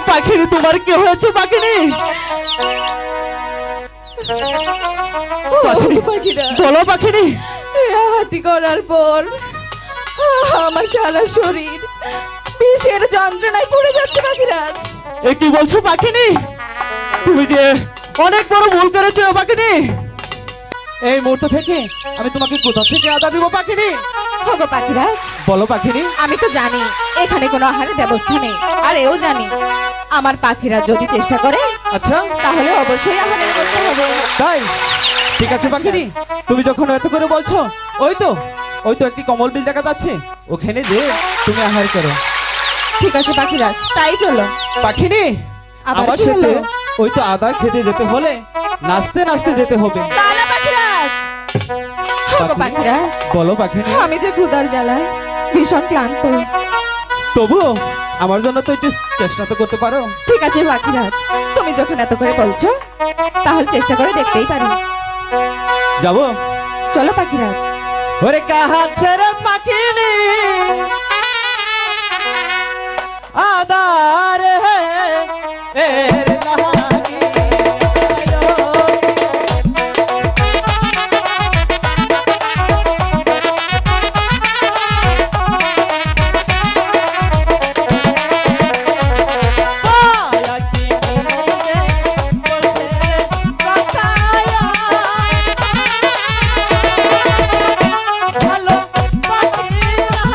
পাখিনি, তোমার কি হয়েছে পাখিনি? পাখিনি, পাখিরা বলো পাখিনি। হাঁটি করার পর আমার সারা শরীর বিষের যন্ত্রণায় পড়ে যাচ্ছে পাখিরাজ। এ কি বলছো পাখিনি? তুমি যে অনেক বড় ভুল করেছো পাখিনি। এই মুহূর্ত থেকে আমি তোমাকে কোথা থেকে আদা দিব পাখিনি? ওগো পাখিরাজ, বলো পাখিনি। আমি তো জানি এখানে কোনো আহারের ব্যবস্থা নেই, আর এও জানি আমার পাখিরা যদি চেষ্টা করে আচ্ছা তাহলে অবশ্যই আহারের ব্যবস্থা হবে। তাই, ঠিক আছে পাখিনি, তুমি যখন এত করে বলছো, ওই তো একটি কমল বীজ দেখা যাচ্ছে, ওখানে যে তুমি আহার করো। ঠিক আছে পাখিরাজ, তাই চলো। পাখিনি, আবার আমার কি সাথে হলো? ওই তো আদার খেতে যেতে হলে নাচতে নাচতে যেতে হবে। না না পাখিরাজ, ওগো পাখিরাজ, বলো পাখিনি। আমি যে ক্ষুধার জ্বালায় ভীষণ ক্লান্ত। তবু আমার জন্য তো একটু চেষ্টা তো করতে পারো। ঠিক আছে পাখিরাজ, তুমি যখন এত করে বলছো তাহলে চেষ্টা করে দেখতেই পারি। যাবো। চলো পাখিরাজ। ওরে কাহাচ্ছে রে পাখিনি, আদার হে এর লাগি আয়ো। আয়া কি বলছে কথায় ভালো পাখিরা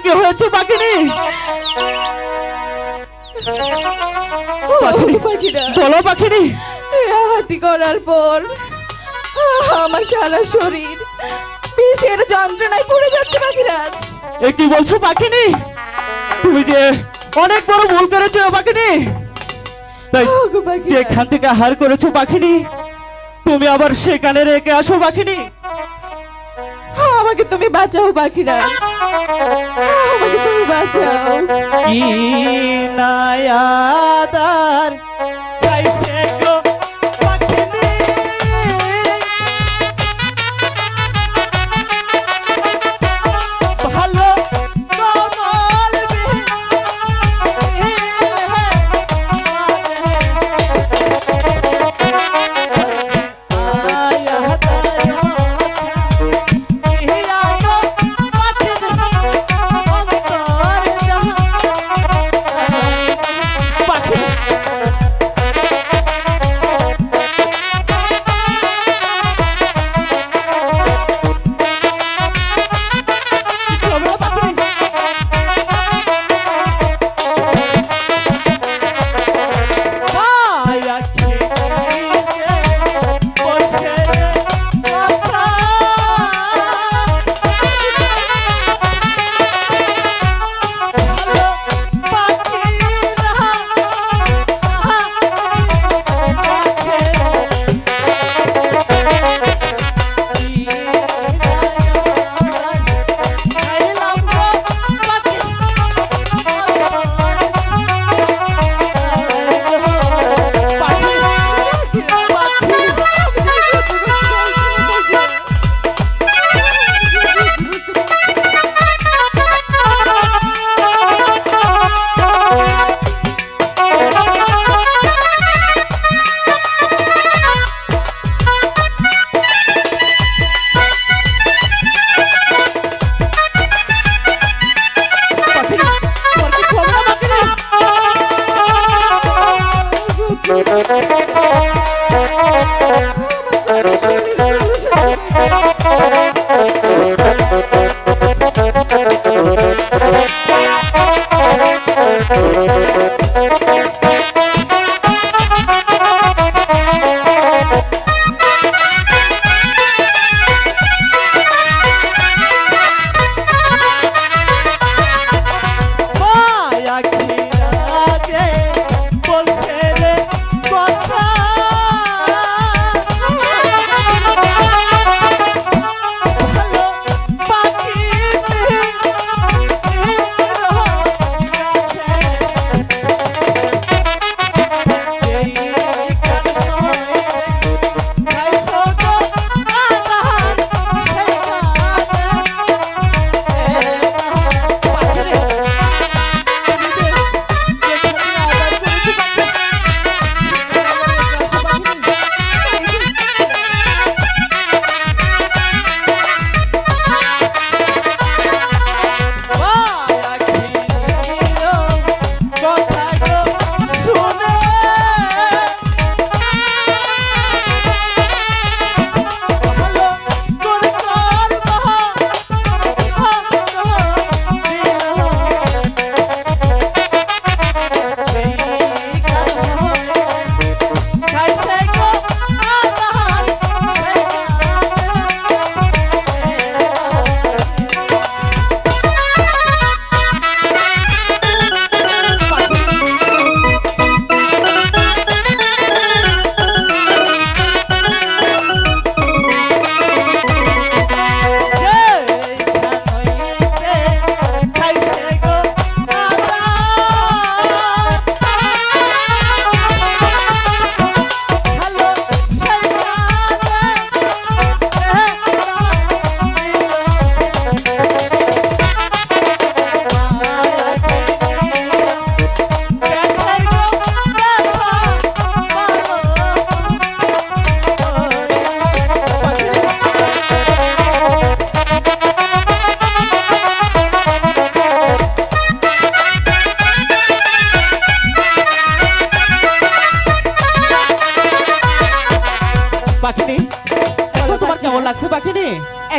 কি হয়েছে পাখিনি? পাখিরা বলো পাখিনি। হাঁটি করার পর আমার সারা শরীর বিষের যন্ত্রণায় পড়ে যাচ্ছে পাখিরাজ। এ কি বলছো পাখিনি? তুমি যে অনেক বড় ভুল করেছো পাখিনি। তাই ওগো পাখিরাজ, যেখান থেকে হার করেছো পাখিনি, তুমি আবার সেখানে রেখে আসো পাখিনি। আমাকে তুমি বাঁচাও পাখিরাজ, আমাকে তুমি বাঁচাও। কি নায়াদার গাইছে গো পাখিনি, ভালো কমল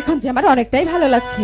এখন যে আমার অনেকটাই ভালো লাগছে।